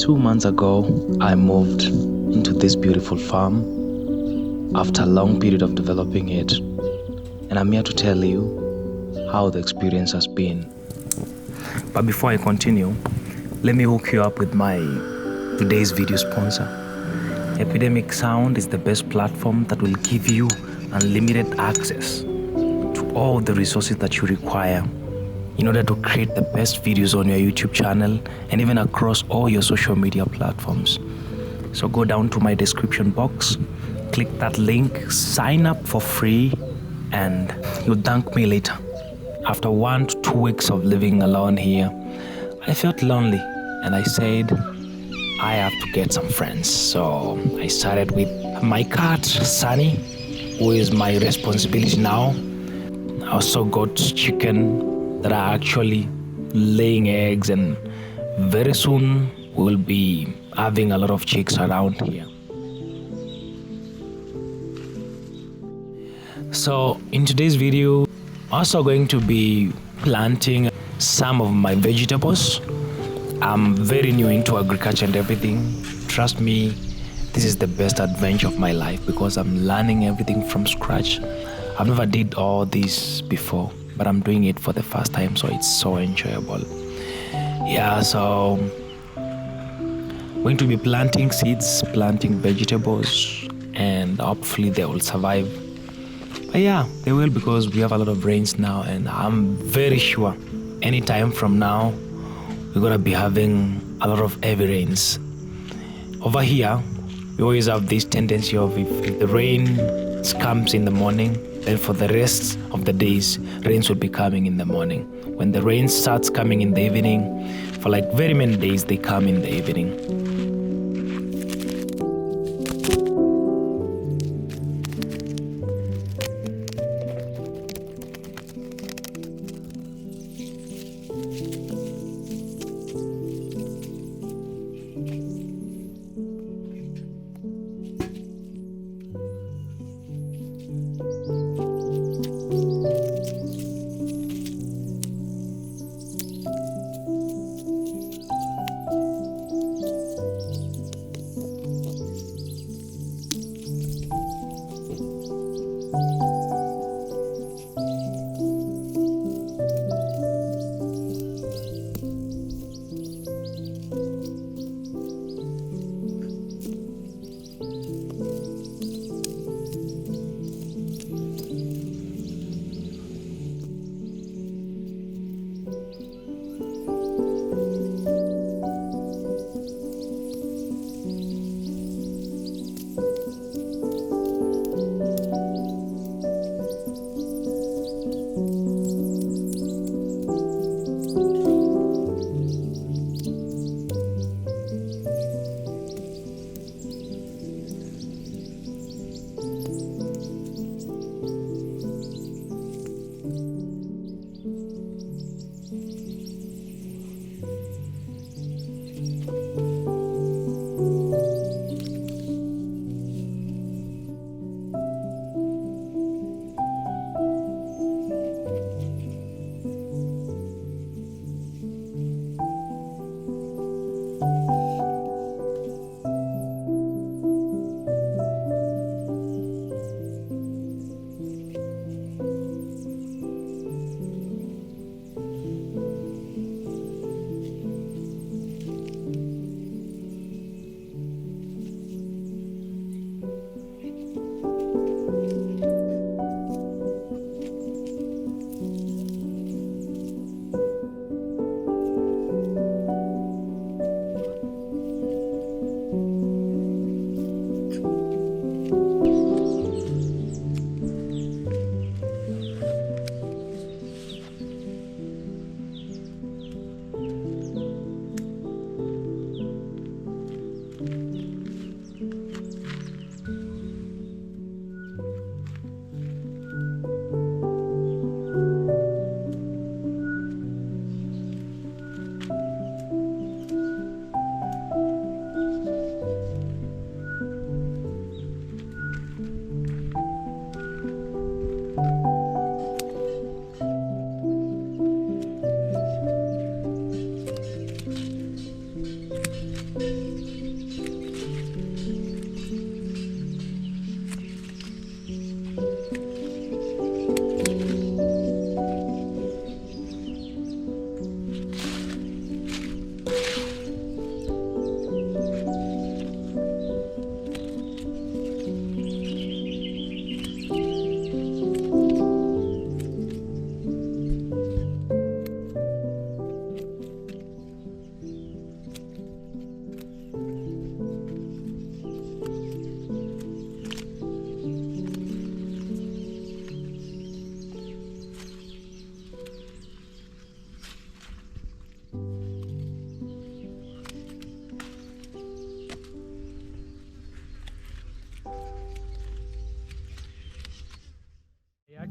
2 months ago, I moved into this beautiful farm after a long period of developing it, and I'm here to tell you how the experience has been. But before I continue, let me hook you up with my today's video sponsor. Epidemic Sound is the best platform that will give you unlimited access to all the resources that you require in order to create the best videos on your YouTube channel and even across all your social media platforms. So go down to my description box, click that link, sign up for free, and you'll thank me later. After 1 to 2 weeks of living alone here, I felt lonely and I said, I have to get some friends. So I started with my cat, Sunny, who is my responsibility now. I also got chicken that are actually laying eggs, and very soon we'll be having a lot of chicks around here. So in today's video, I'm also going to be planting some of my vegetables. I'm very new into agriculture and everything. Trust me, this is the best adventure of my life because I'm learning everything from scratch. I've never did all this before, but I'm doing it for the first time, so it's so enjoyable. Yeah, so I'm going to be planting seeds, planting vegetables, and hopefully they will survive. But yeah, they will, because we have a lot of rains now, and I'm very sure anytime from now we're gonna be having a lot of heavy rains. Over here, we always have this tendency of if the rain comes in the morning, then for the rest of the days, rains will be coming in the morning. When the rain starts coming in the evening, for like very many days, they come in the evening.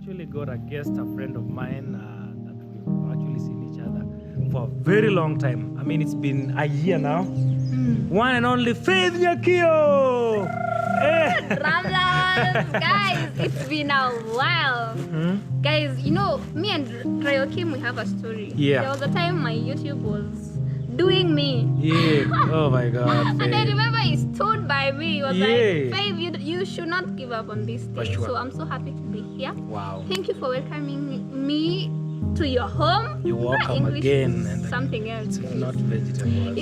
actually got a guest, a friend of mine that we've actually seen each other for a very long time. I mean, it's been a year now. One and only Faith Yakio! Ramlas, guys, it's been a while. Guys, you know, me and Rayokim, we have a story. Yeah. There was a time my YouTube was doing me. Yeah. Oh my God. And I remember he stood by me. He was Yeah. like, Faith, you should not give up on this For thing. sure. So I'm so happy to be here. Wow. Thank you for welcoming me to your home. You're welcome English again. is And something else. it's not vegetable.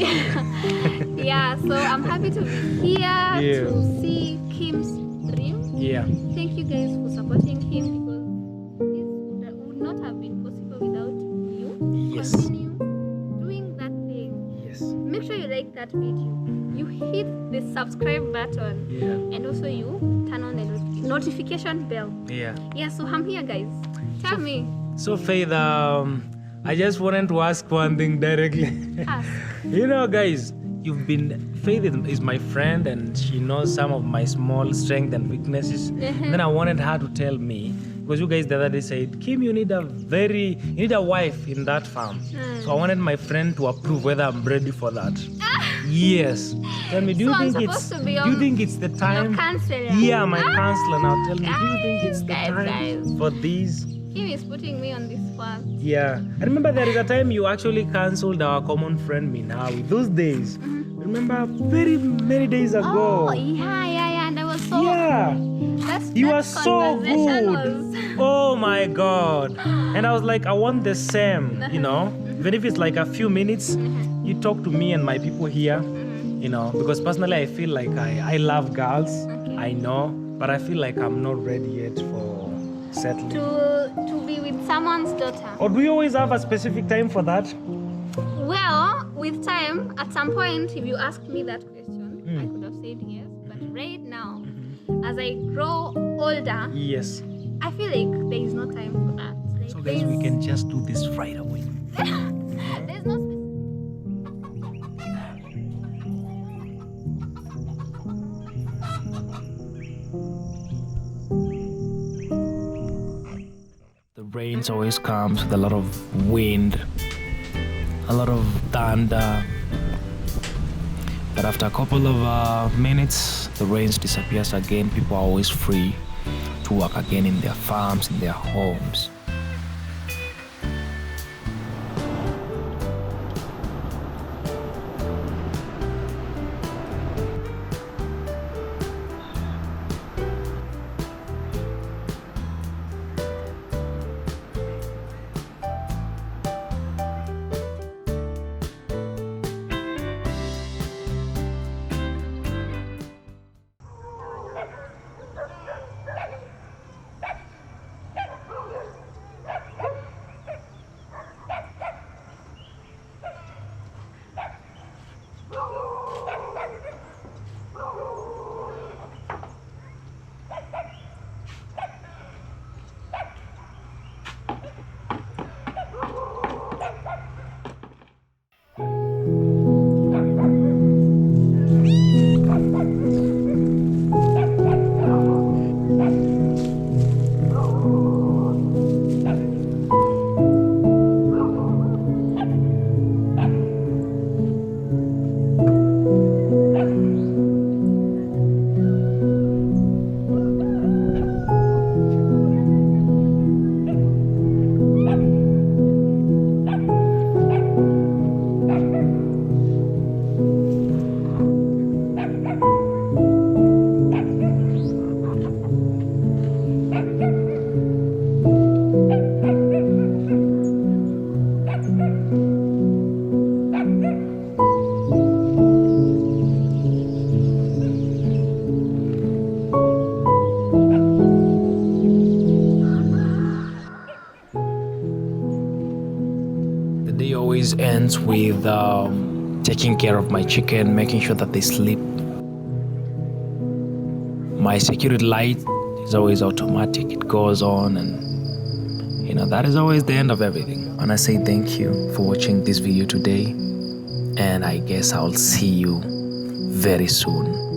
Yeah, so I'm happy to be here to see Kim's dream. Yeah. Thank you guys for supporting him because this would not have been possible without you. Yes. Continue doing that thing. Yes. Make sure you like that video. You hit the subscribe button. Yeah. And also you turn on the notification bell. Yeah. Yeah, so I'm here, guys. Tell me. So Faith, I just wanted to ask one thing directly. Ask. You know, guys, Faith is my friend and she knows some of my small strengths and weaknesses. Then I wanted her to tell me, because you guys the other day said, Kim, you need a wife in that farm. So I wanted my friend to approve whether I'm ready for that. Yes. Tell me, do you So I'm think it's supposed to be the time? Your counselor. Yeah, my counselor. Now tell me, do you think it's the Guys, time for these? Kim is putting me on this spot. Yeah, I remember there is a time you actually cancelled our common friend Minawi. Those days, remember, very many days ago. Oh, yeah. And I was so. Yeah, you that are so conversation good. was- Oh my God! And I was like, I want the same. You know, even if it's like a few minutes, you talk to me and my people here. You know, because personally I feel like I love girls. I know, but I feel like I'm not ready yet for settling. To be with someone's daughter. Or do you always have a specific time for that? Well, with time, at some point, if you asked me that question, I could have said yes. But right now, as I grow older, Yes. I feel like there is no time for that. Like, So guys, we can just do this right away. There's no. The rains always comes with a lot of wind, a lot of thunder. But after a couple of minutes, the rains disappears again. People are always free to work again in their farms, in their homes. Always ends with taking care of my chicken, making sure that they sleep. My security light is always automatic, it goes on, and you know, that is always the end of everything. And I say thank you for watching this video today, and I guess I'll see you very soon.